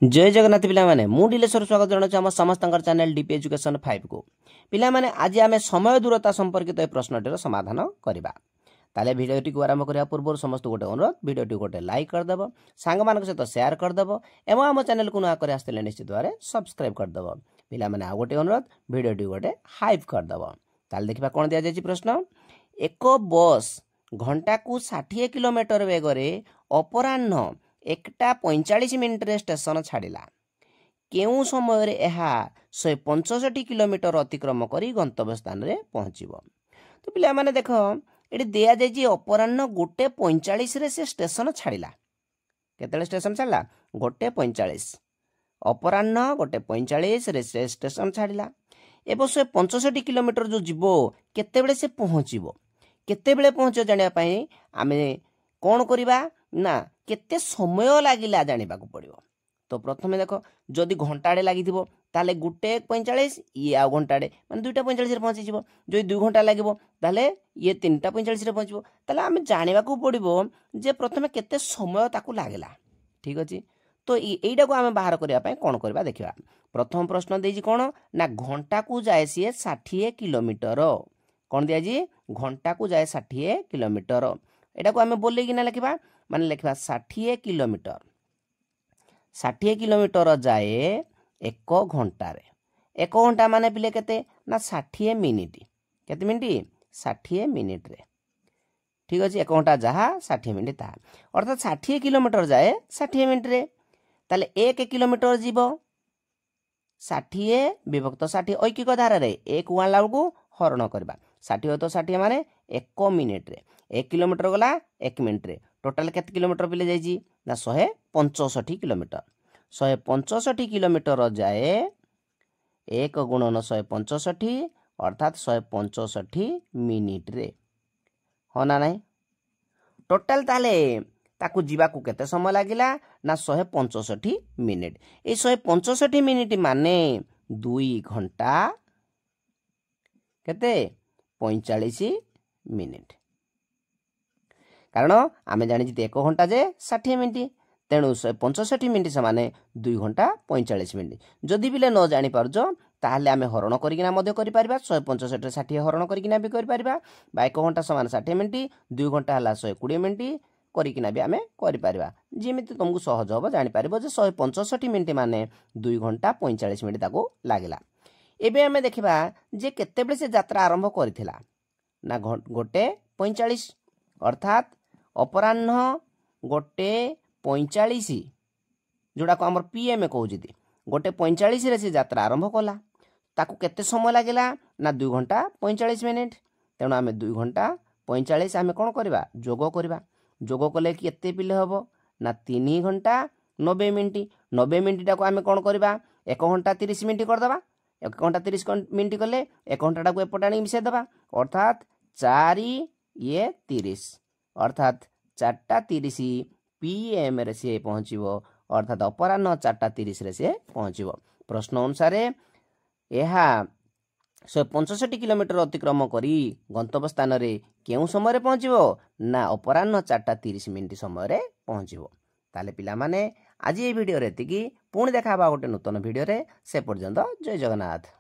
जय जगन्नाथ पिला माने मु डिलेश्वर स्वागत जनाऊँ आम समस्त चैनल डीपी एजुकेशन 5 को पिला माने आज आम समय दूरता संपर्कित प्रश्नटीर समाधान करवा ताले भिडियोटी को आरंभ करने पूर्व समस्त गोटे अनुरोध भिडियोटी गोटे लाइक करदेव सांग मान सहित शेयर करदेव एवं आम चैनल को नुआ आसते निश्चित भाव सब्सक्राइब करदेव पिला माने आ गोटे अनुरोध भिडियोटी गोटे हाइप करदेव ताले देखा कौन दि जाए प्रश्न एक बस घंटा को 60 किलोमीटर वेगरे अपराह्न 1:45 स्टेशन छाड़िला केउ समय यह 165 किलोमीटर अतिक्रम करी गंतव्य स्थान रे पहुँचब। तो पिला माने देख ये दिया जाए अपराह्न 1:45 रे से स्टेशन छाड़िला केते स्टेशन छाड़िला 1:45 अपराह्न 1:45 रे से स्टेशन छाड़िला एवं 165 किलोमीटर जो जीवो केते बेले से पहुँचब केते बेले पहुँच जानिया पई आमे कौन करिबा ना केते समय लागिला जानिबा को पड़िबो। तो प्रथम देख जदि घंटाड़े लागिथिबो ताले 1:45 ये आ घंटाड़े माने 2:45 रे पहुँची जिवो जदि 2 घंटा लागिबो ताले ये 3:45 रे पहुँचबो ताले आमे जानिबा को पड़िबो जे प्रथमे केते समय ताकू लागिला। ठीक अछि तो एइडा को आमे बाहर करिया पय कोन करबा देखिबा। प्रथम प्रश्न देजी कोन ना घंटा को जाय सिए 60 किलोमीटर कौन दिया जी घंटा को जाए 60 किलोमीटर एटा को आमे बोले कि ना लिखिबा माने लिखिबा 60 किलोमीटर 60 किलोमीटर जाए एक घंटा रे एक घंटा माने पिले केते ना 60 मिनिट केते मिनिट 60 मिनिट रे। ठीक अछि एक घंटा जहा 60 मिनिट ता अर्थात 60 किलोमीटर जाए 60 मिनिट रे ताले 1 किलोमीटर जीवो 60 विभक्त 60 ऐकिक धारा रे 1 वाला को हरण करबा 60 तो 60 माने 1 मिनिट रे 1 किलोमीटर गला 1 मिनिट रे टोटल केते किलोमीटर पिले जाई जी ना 165 किलोमीटर 165 किलोमीटर जाए 1 गुणन 165 अर्थात 165 मिनिट रे हो ना नहीं टोटल ताले ताकू जीवा को केते समय लागिला ना 165 मिनिट ए 165 मिनिट माने 2 घंटा केते 45 मिनिट कारण आमे जानि जे 1 घंटा जे 60 मिनिट तेणु 165 मिनिट समान 2 घंटा 45 मिनिट जदि बिले न जानि परजो ताहले आमे हरण करिकिना मध्य करि परबा 165 रे 60 हरण करिकिना भी करि परबा 1 घंटा समान 60 मिनिट 2 घंटा हला 120 मिनिट करिकिना भी आमे करि परबा जेमिति तुमको सहज हो जानि परबो जे 165 मिनिट माने 2 घंटा 45 मिनिट ताको लागिला। एबे आमे देखिबा जे केते बेले से यात्रा आरंभ करिथिला ना 1:45 अर्थात अपराह्न 1:45 जोड़ा को हमर पीएम कहू जदी 1:45 रे से यात्रा आरंभ कला ताकू केते समय लागिला ना 2 घंटा 45 मिनिट तेणु आमे 2 घंटा 45 आमे कोन करबा जोग कले केते पिले हबो ना 3 घंटा 90 मिनिट टाको आमे कोन करबा 1 घंटा 30 मिनिट कर दबा 1 घंटा 30 मिनिट कले 1 घंटा टाको एपटाणी मिसे दबा अर्थात 4 ये 30 अर्थात 4:30 पीएम रे से पहुँचबो अर्थात अपराह्न 4:30 रे से पहुँचबो। प्रश्न अनुसार यह 165 किलोमीटर अतिक्रम करी गंतव्य स्थान रे केउ समय रे पहुँचबो ना अपराह्न 4:30 मिनिट समय रे पहुँचबो। ताले पिला माने आज ये वीडियो रे एतिकी पुणी देखा गोटे नूतन वीडियो रे से पर्यंत जय जगन्नाथ।